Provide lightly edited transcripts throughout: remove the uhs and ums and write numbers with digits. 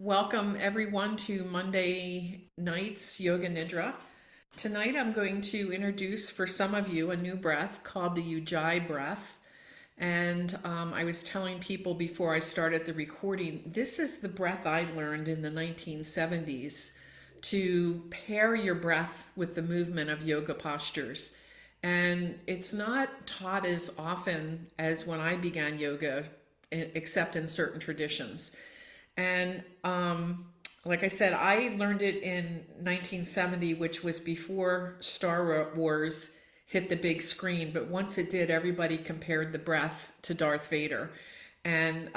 Welcome everyone to Monday night's Yoga Nidra. Tonight I'm going to introduce for some of you a new breath called the Ujjayi Breath. And I was telling people before I started the recording, this is the breath I learned in the 1970s to pair your breath with the movement of yoga postures. And it's not taught as often as when I began yoga, except in certain traditions. And like I said, I learned it in 1970, which was before Star Wars hit the big screen. But once it did, everybody compared the breath to Darth Vader. And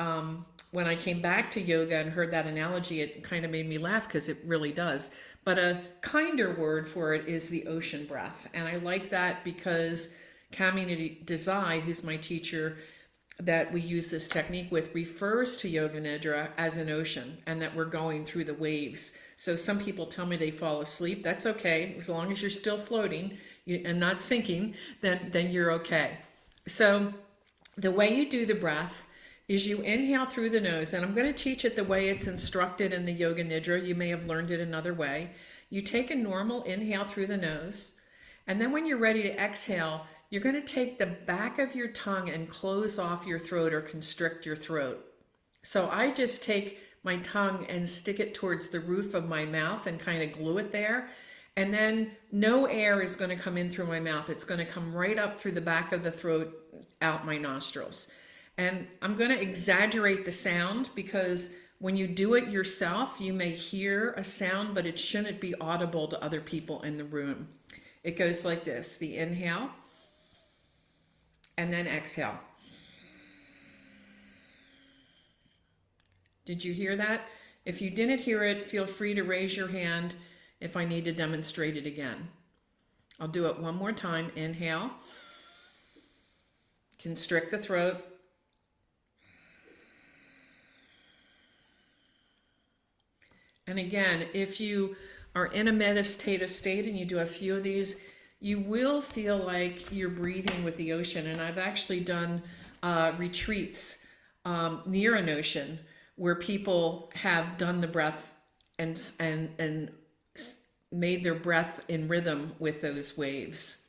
when I came back to yoga and heard that analogy, it kind of made me laugh because it really does. But a kinder word for it is the ocean breath. And I like that because Kami Desai, who's my teacher, that we use this technique with, refers to Yoga Nidra as an ocean and that we're going through the waves. So some people tell me they fall asleep. That's okay. As long as you're still floating and not sinking, then you're okay. So the way you do the breath is you inhale through the nose, and I'm going to teach it the way it's instructed in the Yoga Nidra. You may have learned it another way. You take a normal inhale through the nose, and then when you're ready to exhale, you're going to take the back of your tongue and close off your throat or constrict your throat. So I just take my tongue and stick it towards the roof of my mouth and kind of glue it there. And then no air is going to come in through my mouth. It's going to come right up through the back of the throat, out my nostrils. And I'm going to exaggerate the sound because when you do it yourself, you may hear a sound, but it shouldn't be audible to other people in the room. It goes like this: the inhale, and then exhale. Did you hear that? If you didn't hear it, feel free to raise your hand if I need to demonstrate it again. I'll do it one more time. Inhale, constrict the throat. And again, if you are in a meditative state and you do a few of these, you will feel like you're breathing with the ocean. And I've actually done retreats near an ocean where people have done the breath and made their breath in rhythm with those waves.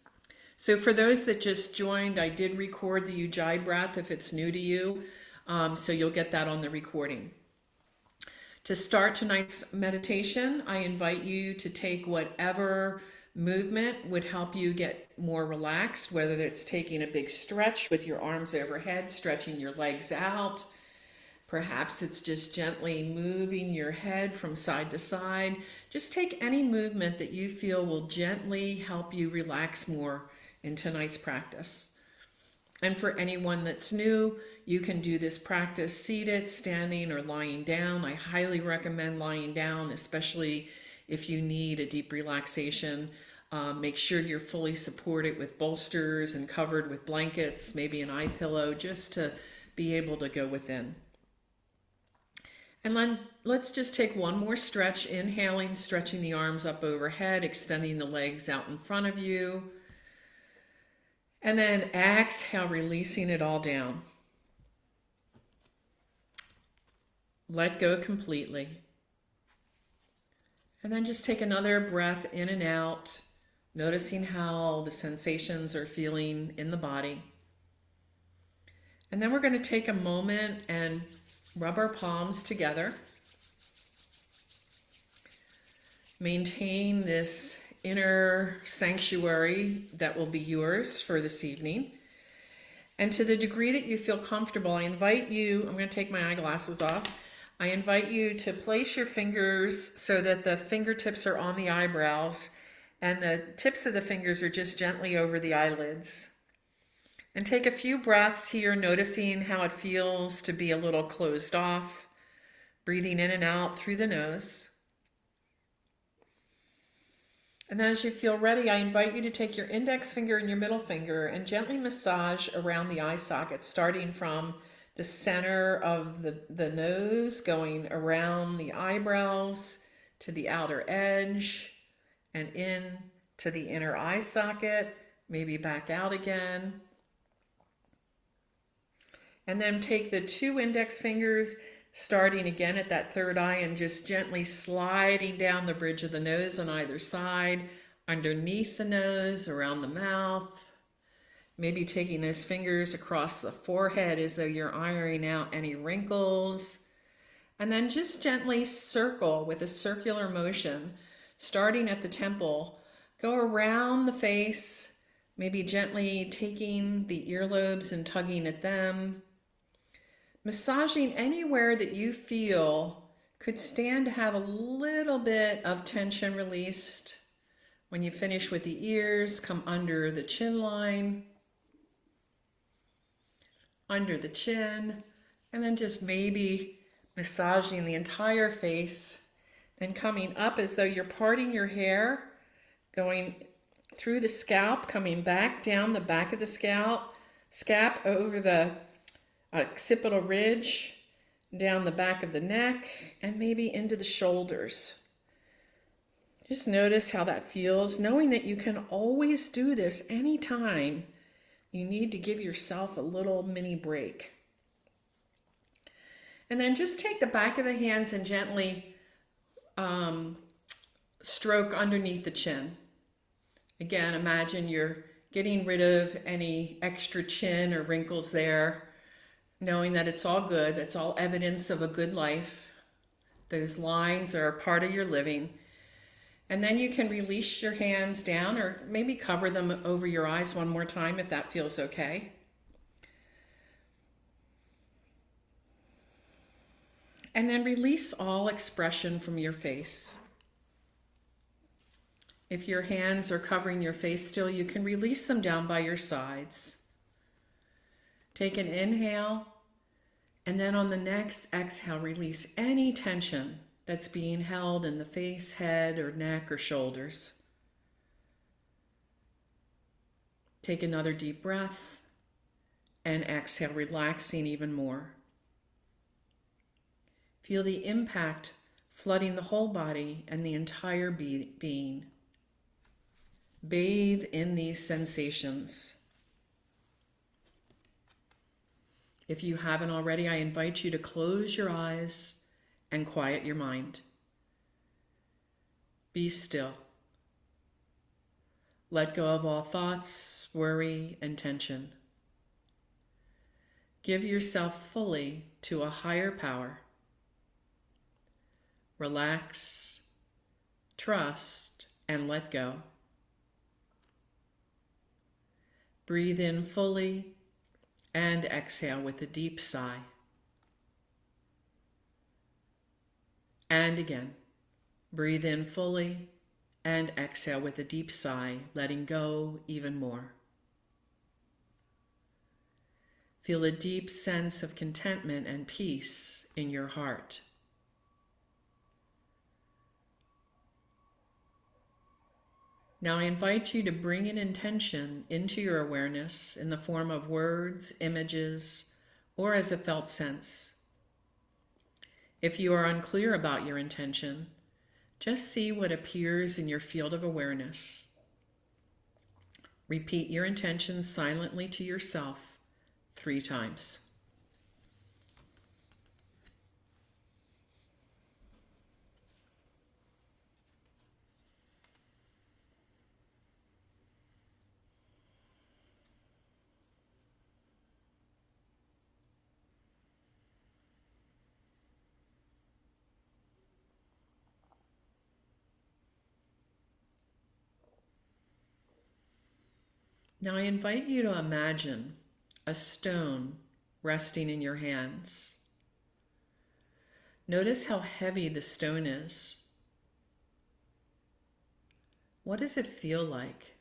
So for those that just joined, I did record the Ujjayi breath if it's new to you. So you'll get that on the recording. To start tonight's meditation, I invite you to take whatever movement would help you get more relaxed, whether it's taking a big stretch with your arms overhead, stretching your legs out. Perhaps it's just gently moving your head from side to side. Just take any movement that you feel will gently help you relax more in tonight's practice. And for anyone that's new, you can do this practice seated, standing, or lying down. I highly recommend lying down, especially if you need a deep relaxation. Make sure you're fully supported with bolsters and covered with blankets, maybe an eye pillow, just to be able to go within. And then let's just take one more stretch, inhaling, stretching the arms up overhead, extending the legs out in front of you. And then exhale, releasing it all down. Let go completely. And then just take another breath in and out, noticing how the sensations are feeling in the body. And then we're going to take a moment and rub our palms together. Maintain this inner sanctuary that will be yours for this evening. And to the degree that you feel comfortable, I invite you, I'm going to take my eyeglasses off. I invite you to place your fingers so that the fingertips are on the eyebrows and the tips of the fingers are just gently over the eyelids. And take a few breaths here, noticing how it feels to be a little closed off, breathing in and out through the nose. And then as you feel ready, I invite you to take your index finger and your middle finger and gently massage around the eye socket, starting from the center of the nose, going around the eyebrows to the outer edge and in to the inner eye socket, maybe back out again. And then take the two index fingers, Starting again at that third eye and just gently sliding down the bridge of the nose on either side, underneath the nose, around the mouth. Maybe taking those fingers across the forehead as though you're ironing out any wrinkles. And then just gently circle with a circular motion, starting at the temple. Go around the face, maybe gently taking the earlobes and tugging at them. Massaging anywhere that you feel could stand to have a little bit of tension released. When you finish with the ears, come under the chin line, under the chin, and then just maybe massaging the entire face, then coming up as though you're parting your hair, going through the scalp, coming back down the back of the scalp over the occipital ridge, down the back of the neck, and maybe into the shoulders. Just notice how that feels, knowing that you can always do this anytime you need to give yourself a little mini break. And then just take the back of the hands and gently stroke underneath the chin. Again, imagine you're getting rid of any extra chin or wrinkles there, knowing that it's all good. That's all evidence of a good life. Those lines are a part of your living. And then you can release your hands down or maybe cover them over your eyes one more time if that feels okay. And then release all expression from your face. If your hands are covering your face still, you can release them down by your sides. Take an inhale, and then on the next exhale, release any tension that's being held in the face, head, or neck, or shoulders. Take another deep breath, and exhale, relaxing even more. Feel the impact flooding the whole body and the entire being. Bathe in these sensations. If you haven't already, I invite you to close your eyes and quiet your mind. Be still. Let go of all thoughts, worry, and tension. Give yourself fully to a higher power. Relax, trust, and let go. Breathe in fully and exhale with a deep sigh. And again, breathe in fully and exhale with a deep sigh, letting go even more. Feel a deep sense of contentment and peace in your heart. Now I invite you to bring an intention into your awareness in the form of words, images, or as a felt sense. If you are unclear about your intention, just see what appears in your field of awareness. Repeat your intention silently to yourself 3 times. Now I invite you to imagine a stone resting in your hands. Notice how heavy the stone is. What does it feel like?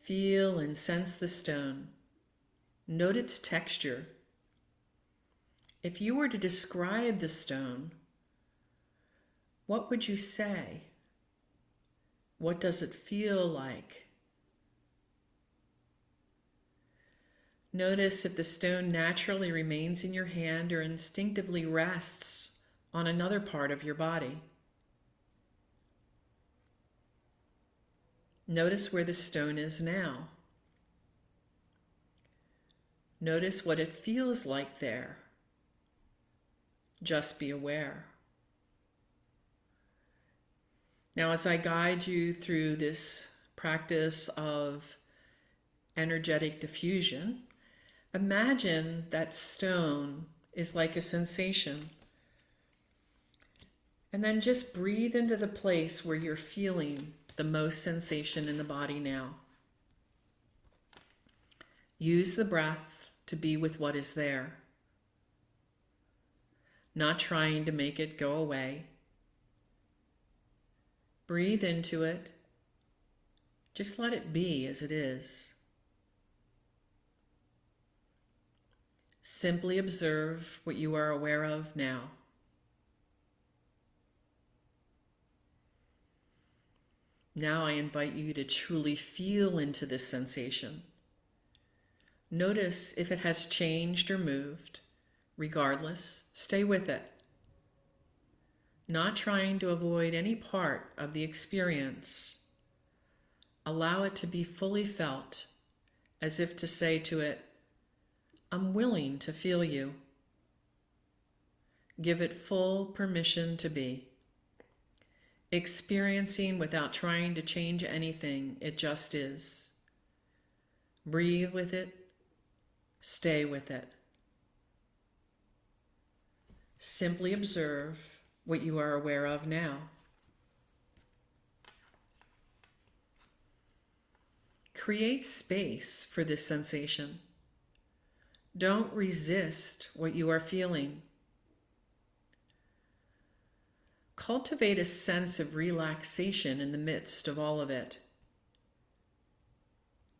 Feel and sense the stone. Note its texture. If you were to describe the stone, what would you say? What does it feel like? Notice if the stone naturally remains in your hand or instinctively rests on another part of your body. Notice where the stone is now. Notice what it feels like there. Just be aware. Now, as I guide you through this practice of energetic diffusion, imagine that stone is like a sensation. And then just breathe into the place where you're feeling the most sensation in the body now. Use the breath to be with what is there, not trying to make it go away. Breathe into it. Just let it be as it is. Simply observe what you are aware of now. Now I invite you to truly feel into this sensation. Notice if it has changed or moved. Regardless, stay with it. Not trying to avoid any part of the experience. Allow it to be fully felt, as if to say to it, I'm willing to feel you. Give it full permission to be. Experiencing without trying to change anything, it just is. Breathe with it, stay with it. Simply observe what you are aware of now. Create space for this sensation. Don't resist what you are feeling. Cultivate a sense of relaxation in the midst of all of it.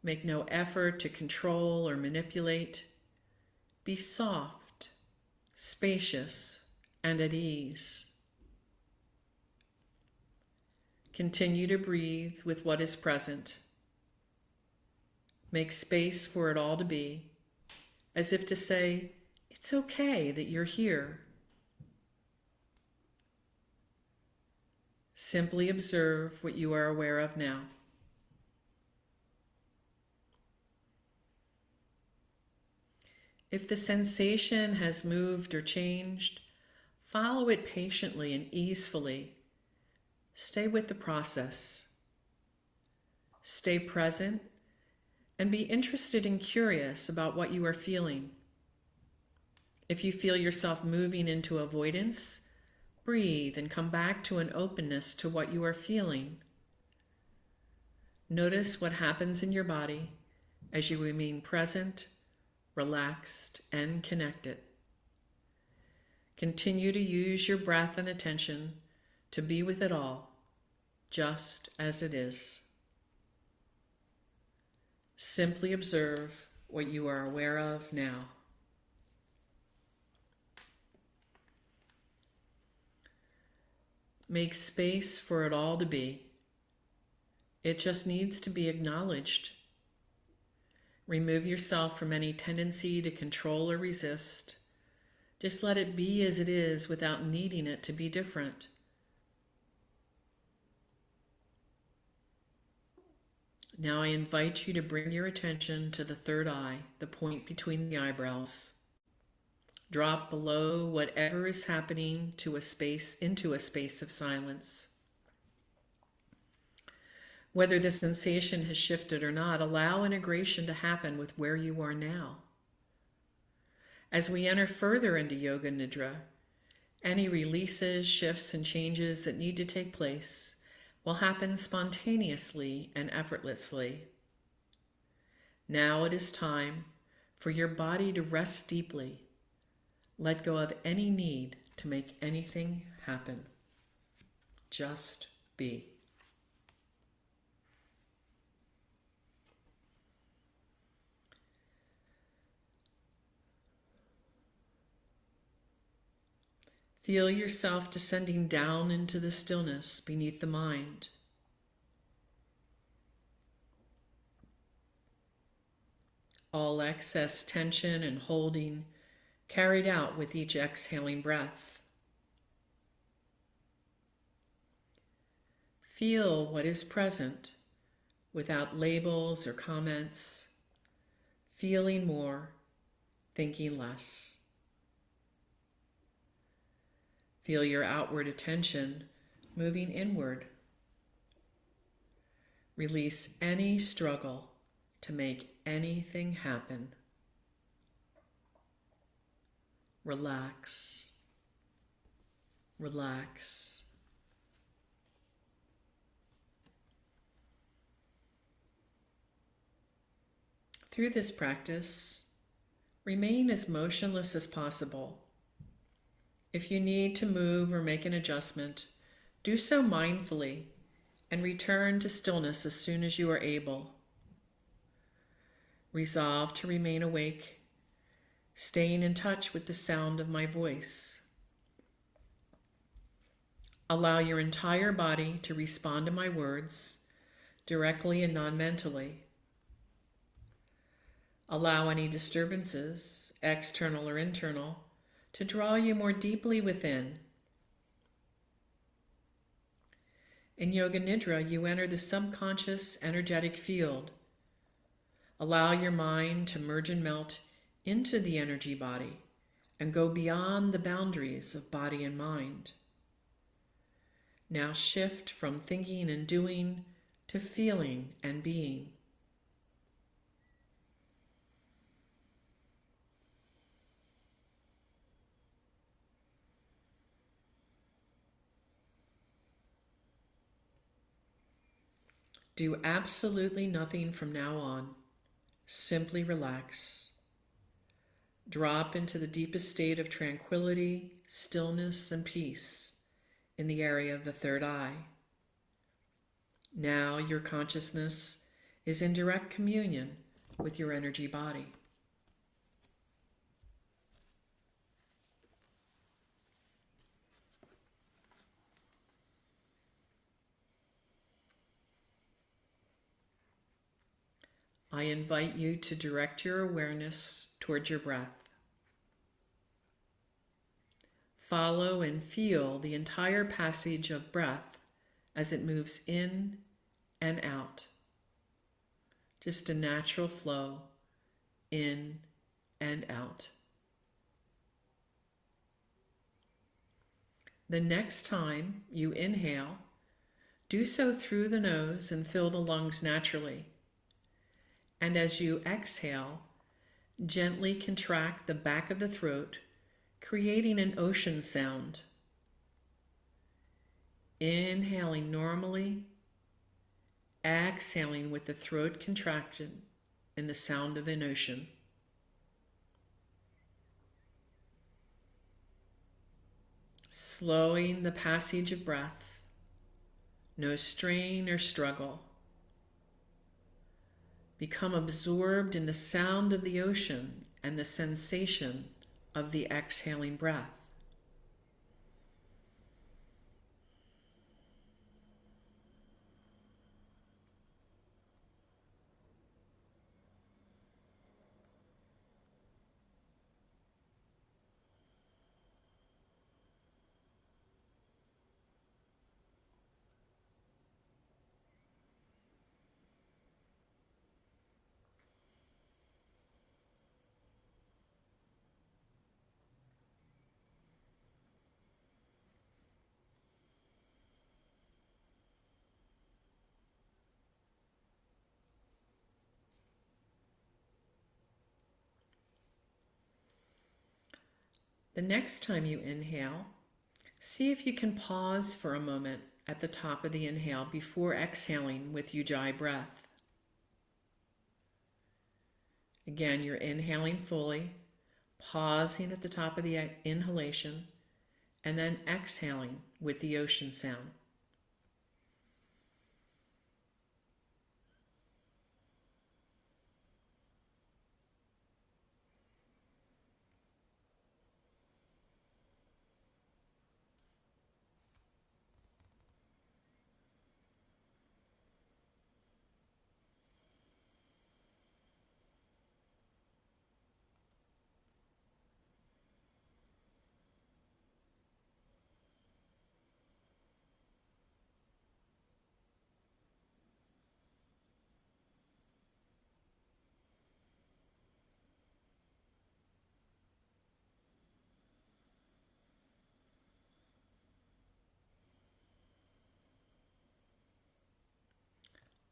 Make no effort to control or manipulate. Be soft, spacious, and at ease. Continue to breathe with what is present. Make space for it all to be, as if to say, it's okay that you're here. Simply observe what you are aware of now. If the sensation has moved or changed, follow it patiently and easefully. Stay with the process. Stay present and be interested and curious about what you are feeling. If you feel yourself moving into avoidance, breathe and come back to an openness to what you are feeling. Notice what happens in your body as you remain present, relaxed, and connected. Continue to use your breath and attention to be with it all, just as it is. Simply observe what you are aware of now. Make space for it all to be. It just needs to be acknowledged. Remove yourself from any tendency to control or resist. Just let it be as it is without needing it to be different. Now I invite you to bring your attention to the third eye, the point between the eyebrows. Drop below whatever is happening into a space of silence. Whether the sensation has shifted or not, allow integration to happen with where you are now. As we enter further into Yoga Nidra, any releases, shifts, and changes that need to take place will happen spontaneously and effortlessly. Now it is time for your body to rest deeply. Let go of any need to make anything happen. Just be. Feel yourself descending down into the stillness beneath the mind. All excess tension and holding carried out with each exhaling breath. Feel what is present without labels or comments, feeling more, thinking less. Feel your outward attention moving inward. Release any struggle to make anything happen. Relax. Relax. Through this practice, remain as motionless as possible. If you need to move or make an adjustment, do so mindfully and return to stillness as soon as you are able. Resolve to remain awake, staying in touch with the sound of my voice. Allow your entire body to respond to my words, directly and non-mentally. Allow any disturbances, external or internal, to draw you more deeply within. In Yoga Nidra, you enter the subconscious energetic field. Allow your mind to merge and melt into the energy body and go beyond the boundaries of body and mind. Now shift from thinking and doing to feeling and being. Do absolutely nothing from now on. Simply relax. Drop into the deepest state of tranquility, stillness, and peace in the area of the third eye. Now your consciousness is in direct communion with your energy body. I invite you to direct your awareness towards your breath. Follow and feel the entire passage of breath as it moves in and out. Just a natural flow in and out. The next time you inhale, do so through the nose and fill the lungs naturally. And as you exhale, gently contract the back of the throat, creating an ocean sound. Inhaling normally, exhaling with the throat contraction and the sound of an ocean. Slowing the passage of breath, no strain or struggle. Become absorbed in the sound of the ocean and the sensation of the exhaling breath. The next time you inhale, see if you can pause for a moment at the top of the inhale before exhaling with Ujjayi Breath. Again, you're inhaling fully, pausing at the top of the inhalation, and then exhaling with the ocean sound.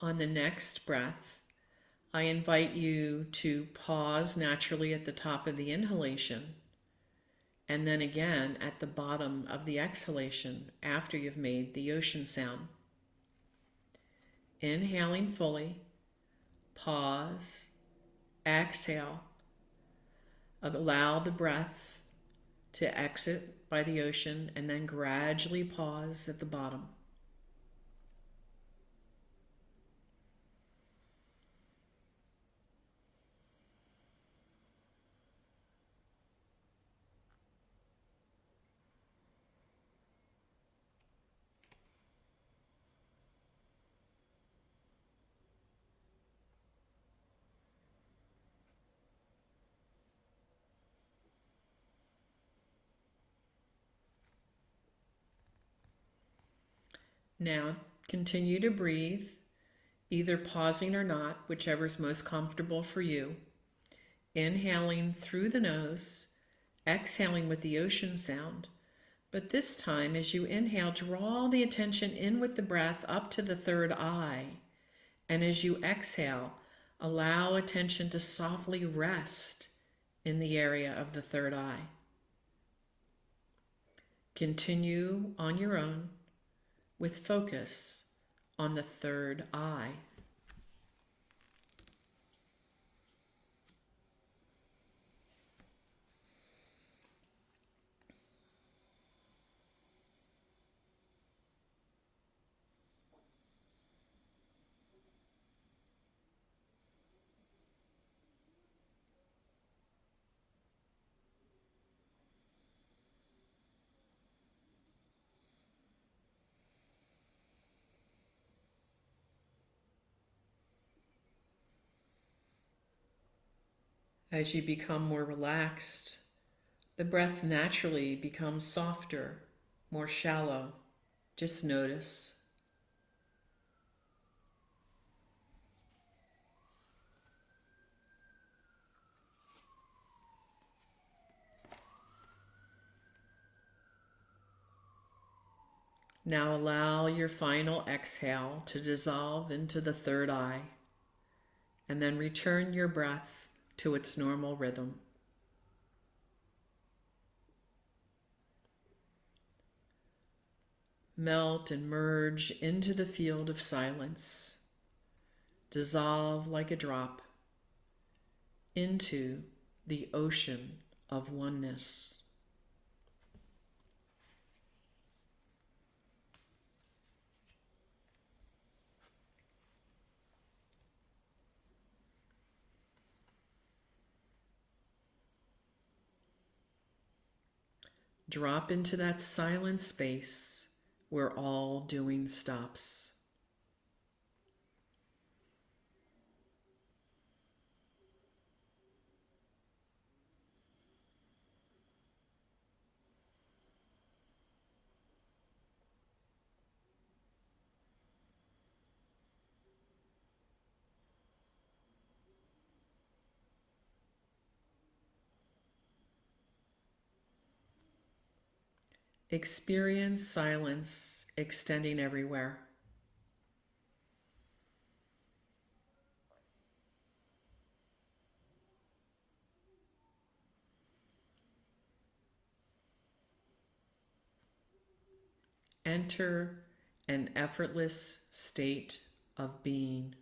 On the next breath, I invite you to pause naturally at the top of the inhalation and then again at the bottom of the exhalation after you've made the ocean sound. Inhaling fully, pause, exhale, allow the breath to exit by the ocean and then gradually pause at the bottom. Now, continue to breathe, either pausing or not, whichever's most comfortable for you. Inhaling through the nose, exhaling with the ocean sound. But this time, as you inhale, draw the attention in with the breath up to the third eye. And as you exhale, allow attention to softly rest in the area of the third eye. Continue on your own with focus on the third eye. As you become more relaxed, the breath naturally becomes softer, more shallow. Just notice. Now allow your final exhale to dissolve into the third eye, and then return your breath to its normal rhythm. Melt and merge into the field of silence. Dissolve like a drop into the ocean of oneness. Drop into that silent space where all doing stops. Experience silence extending everywhere. Enter an effortless state of being.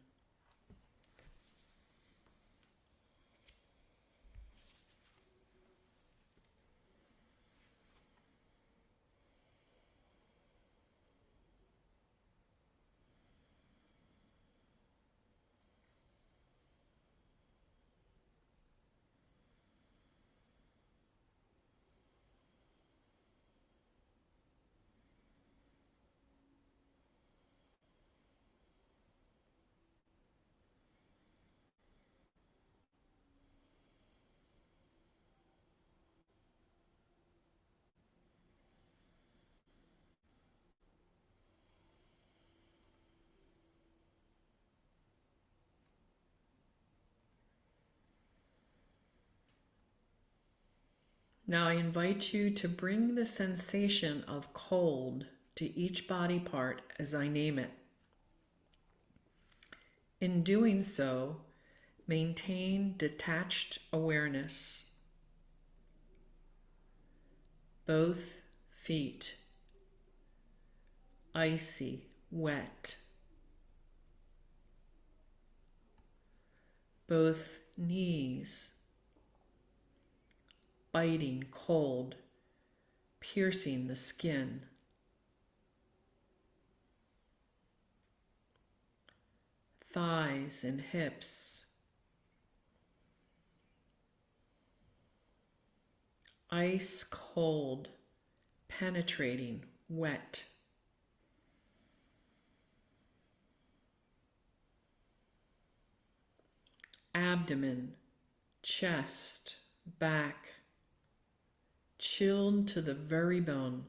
Now I invite you to bring the sensation of cold to each body part as I name it. In doing so, maintain detached awareness. Both feet, icy, wet. Both knees, biting, cold, piercing the skin. Thighs and hips, ice cold, penetrating, wet. Abdomen, chest, back, chilled to the very bone.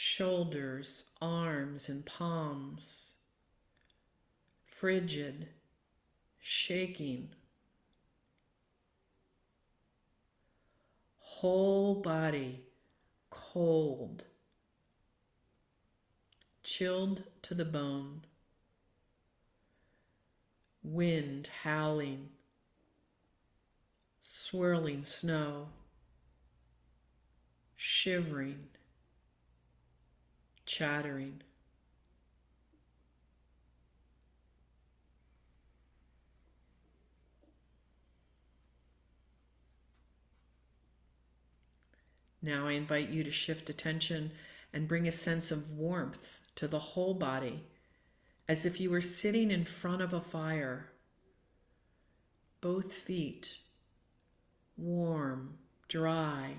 Shoulders, arms, and palms, frigid, shaking. Whole body, cold, chilled to the bone. Wind howling, swirling snow, shivering, chattering. Now I invite you to shift attention and bring a sense of warmth to the whole body, as if you were sitting in front of a fire. Both feet, warm, dry.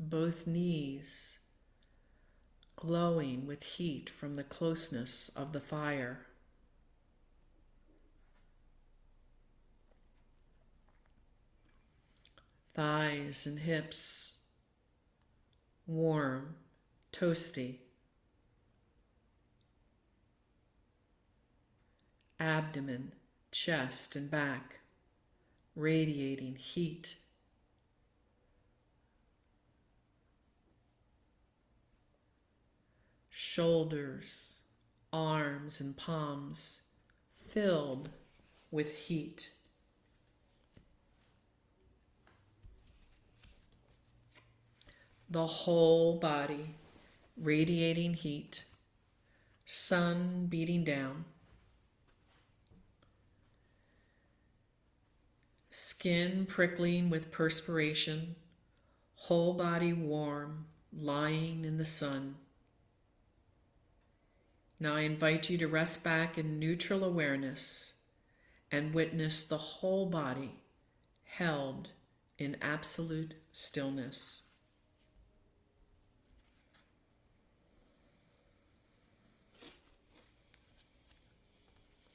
Both knees, glowing with heat from the closeness of the fire. Thighs and hips, warm, toasty. Abdomen, chest, and back, radiating heat. Shoulders, arms, and palms filled with heat. The whole body radiating heat, sun beating down. Skin prickling with perspiration, whole body warm, lying in the sun. Now I invite you to rest back in neutral awareness and witness the whole body held in absolute stillness.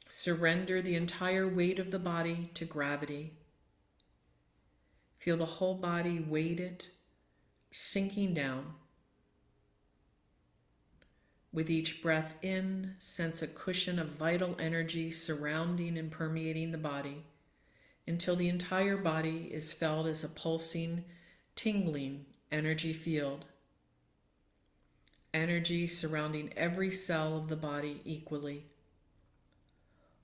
Surrender the entire weight of the body to gravity. Feel the whole body weighted, sinking down. With each breath in, sense a cushion of vital energy surrounding and permeating the body until the entire body is felt as a pulsing, tingling energy field. Energy surrounding every cell of the body equally.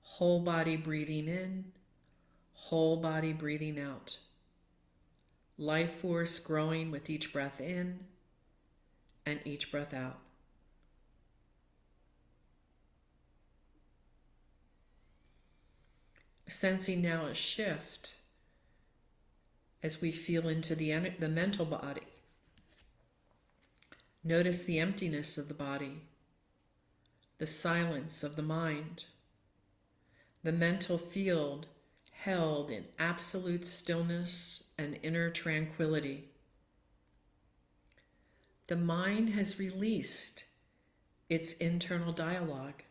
Whole body breathing in, whole body breathing out. Life force growing with each breath in and each breath out. Sensing now a shift as we feel into the mental body. Notice the emptiness of the body, the silence of the mind, the mental field held in absolute stillness and inner tranquility. The mind has released its internal dialogue,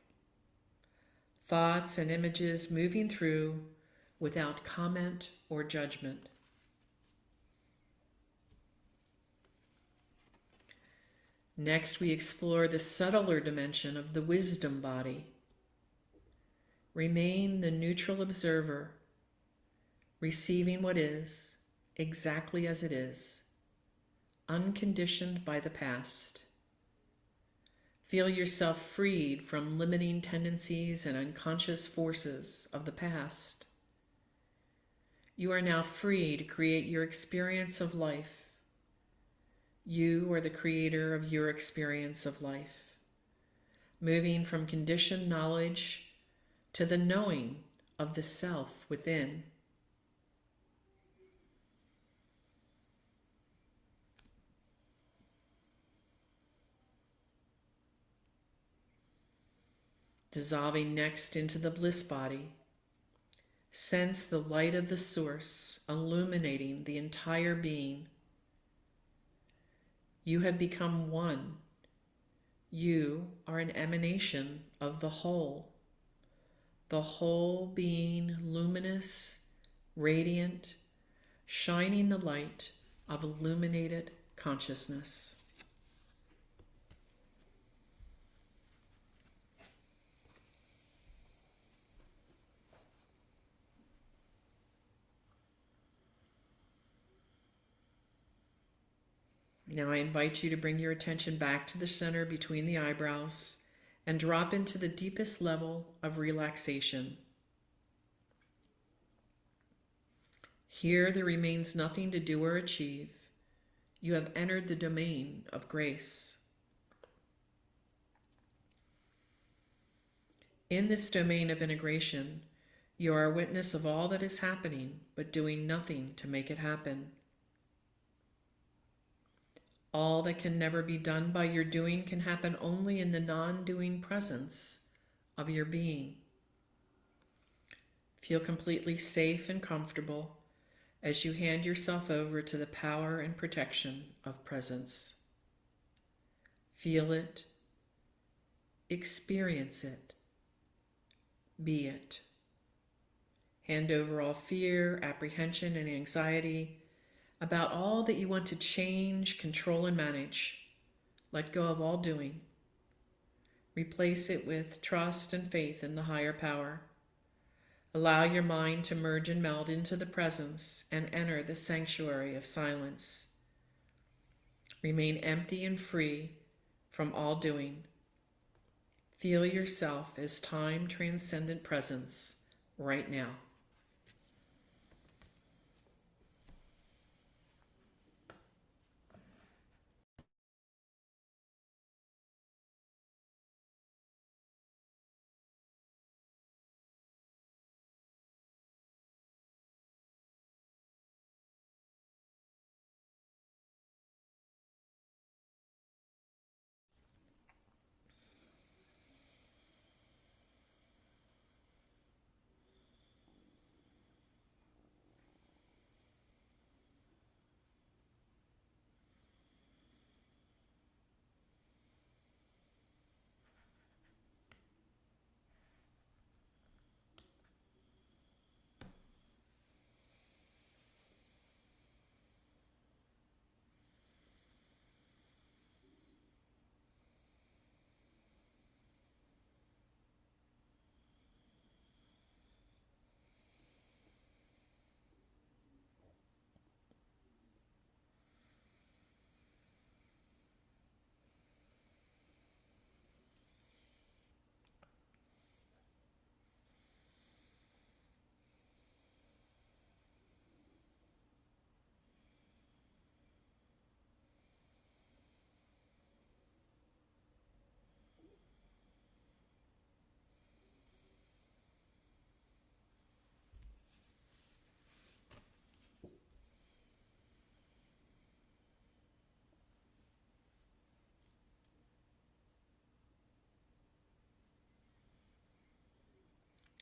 thoughts and images moving through without comment or judgment. Next, we explore the subtler dimension of the wisdom body. Remain the neutral observer, receiving what is exactly as it is, unconditioned by the past. Feel yourself freed from limiting tendencies and unconscious forces of the past. You are now free to create your experience of life. You are the creator of your experience of life, moving from conditioned knowledge to the knowing of the self within. Dissolving next into the bliss body. Sense the light of the source illuminating the entire being. You have become one. You are an emanation of the whole being luminous, radiant, shining the light of illuminated consciousness. Now I invite you to bring your attention back to the center between the eyebrows and drop into the deepest level of relaxation. Here there remains nothing to do or achieve. You have entered the domain of grace. In this domain of integration, you are a witness of all that is happening, but doing nothing to make it happen. All that can never be done by your doing can happen only in the non-doing presence of your being. Feel completely safe and comfortable as you hand yourself over to the power and protection of presence. Feel it, experience it, be it. Hand over all fear, apprehension, and anxiety about all that you want to change, control, and manage. Let go of all doing. Replace it with trust and faith in the higher power. Allow your mind to merge and meld into the presence and enter the sanctuary of silence. Remain empty and free from all doing. Feel yourself as time-transcendent presence right now.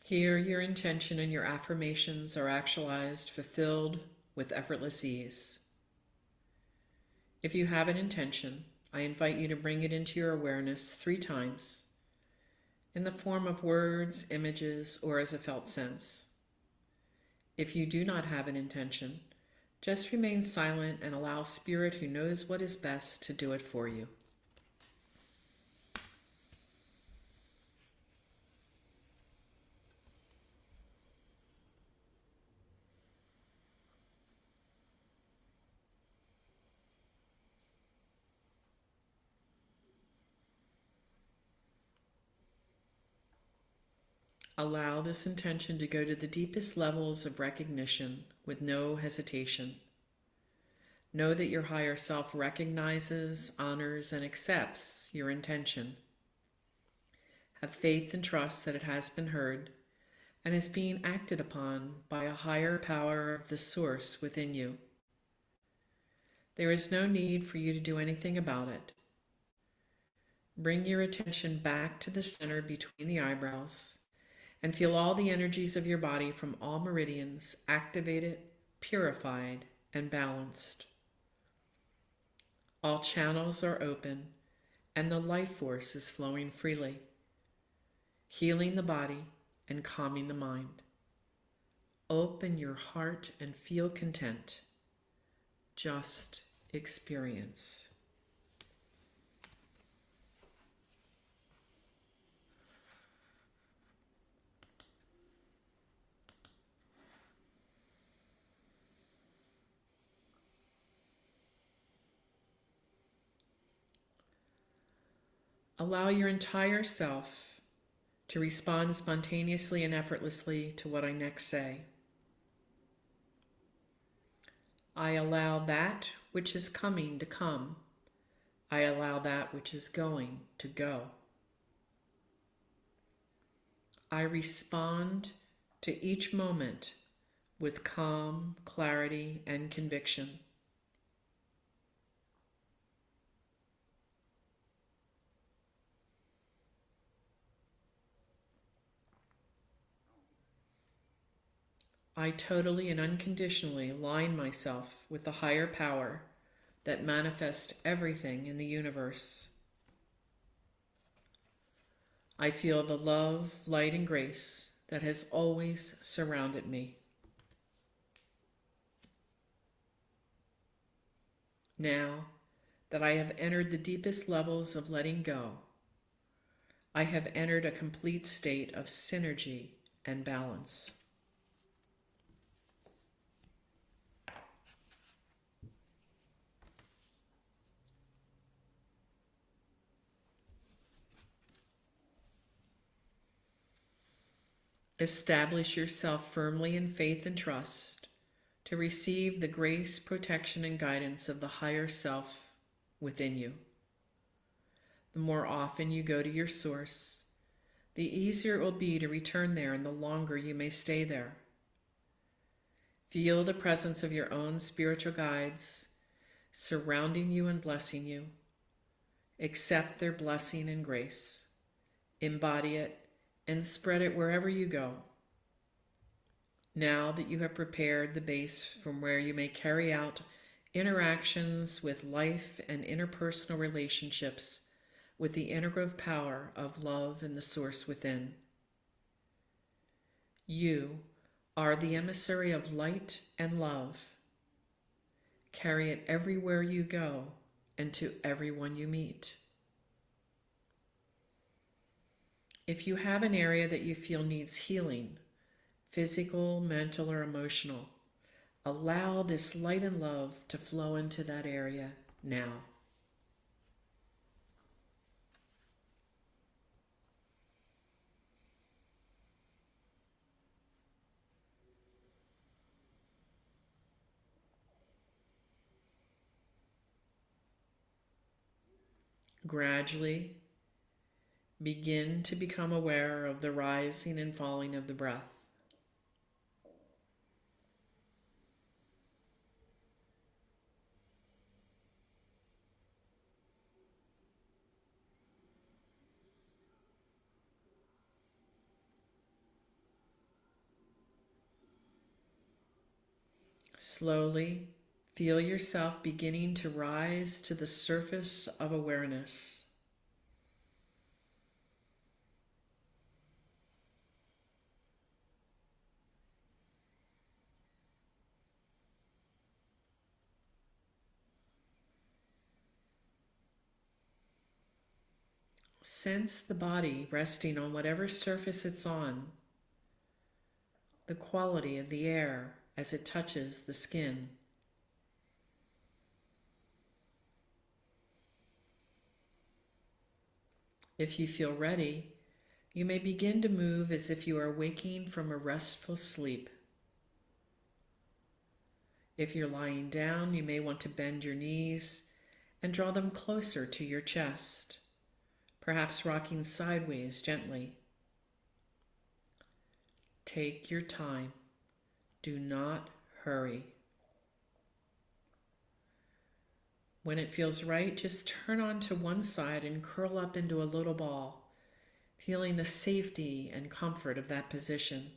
Here, your intention and your affirmations are actualized, fulfilled with effortless ease. If you have an intention, I invite you to bring it into your awareness 3 times, in the form of words, images, or as a felt sense. If you do not have an intention, just remain silent and allow Spirit, who knows what is best, to do it for you. Allow this intention to go to the deepest levels of recognition with no hesitation. Know that your higher self recognizes, honors, and accepts your intention. Have faith and trust that it has been heard and is being acted upon by a higher power of the source within you. There is no need for you to do anything about it. Bring your attention back to the center between the eyebrows and feel all the energies of your body from all meridians activated, purified, and balanced. All channels are open and the life force is flowing freely, healing the body and calming the mind. Open your heart and feel content. Just experience. Allow your entire self to respond spontaneously and effortlessly to what I next say. I allow that which is coming to come. I allow that which is going to go. I respond to each moment with calm, clarity, and conviction. I totally and unconditionally align myself with the higher power that manifests everything in the universe. I feel the love, light, and grace that has always surrounded me. Now that I have entered the deepest levels of letting go, I have entered a complete state of synergy and balance. Establish yourself firmly in faith and trust to receive the grace, protection, and guidance of the higher self within you. The more often you go to your source, the easier it will be to return there and the longer you may stay there. Feel the presence of your own spiritual guides surrounding you and blessing you. Accept their blessing and grace. Embody it and spread it wherever you go. Now that you have prepared the base from where you may carry out interactions with life and interpersonal relationships with the integrative power of love and the source within. You are the emissary of light and love. Carry it everywhere you go and to everyone you meet. If you have an area that you feel needs healing, physical, mental, or emotional, allow this light and love to flow into that area now. Gradually, begin to become aware of the rising and falling of the breath. Slowly, feel yourself beginning to rise to the surface of awareness. Sense the body resting on whatever surface it's on, the quality of the air as it touches the skin. If you feel ready, You may begin to move as if you are waking from a restful sleep. If you're lying down, you may want to bend your knees and draw them closer to your chest, perhaps rocking sideways gently. Take your time. Do not hurry. When it feels right, just turn onto one side and curl up into a little ball, feeling the safety and comfort of that position.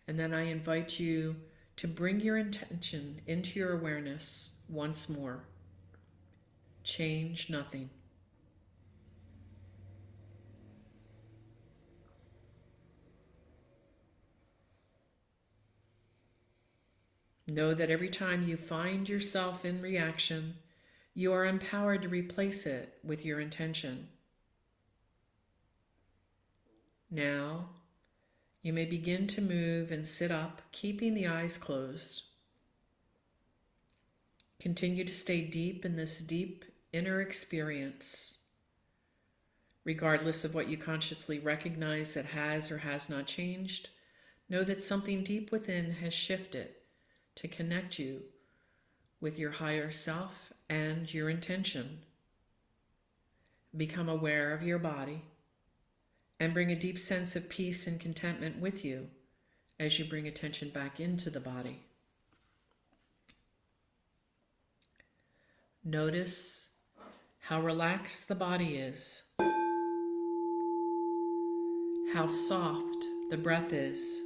And then I invite you to bring your intention into your awareness once more. Change nothing. Know that every time you find yourself in reaction, you are empowered to replace it with your intention. Now, you may begin to move and sit up, keeping the eyes closed. Continue to stay deep in this deep inner experience. Regardless of what you consciously recognize that has or has not changed, know that something deep within has shifted to connect you with your higher self and your intention. Become aware of your body and bring a deep sense of peace and contentment with you as you bring attention back into the body. Notice how relaxed the body is, how soft the breath is,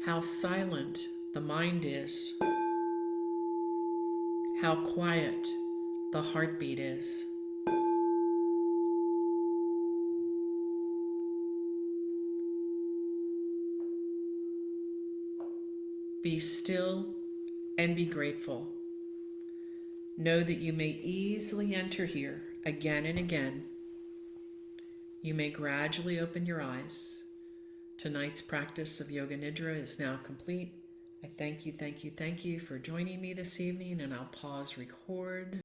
how silent the mind is, how quiet the heartbeat is. Be still and be grateful. Know that you may easily enter here again and again. You may gradually open your eyes. Tonight's practice of Yoga Nidra is now complete. I thank you for joining me this evening, and I'll pause record.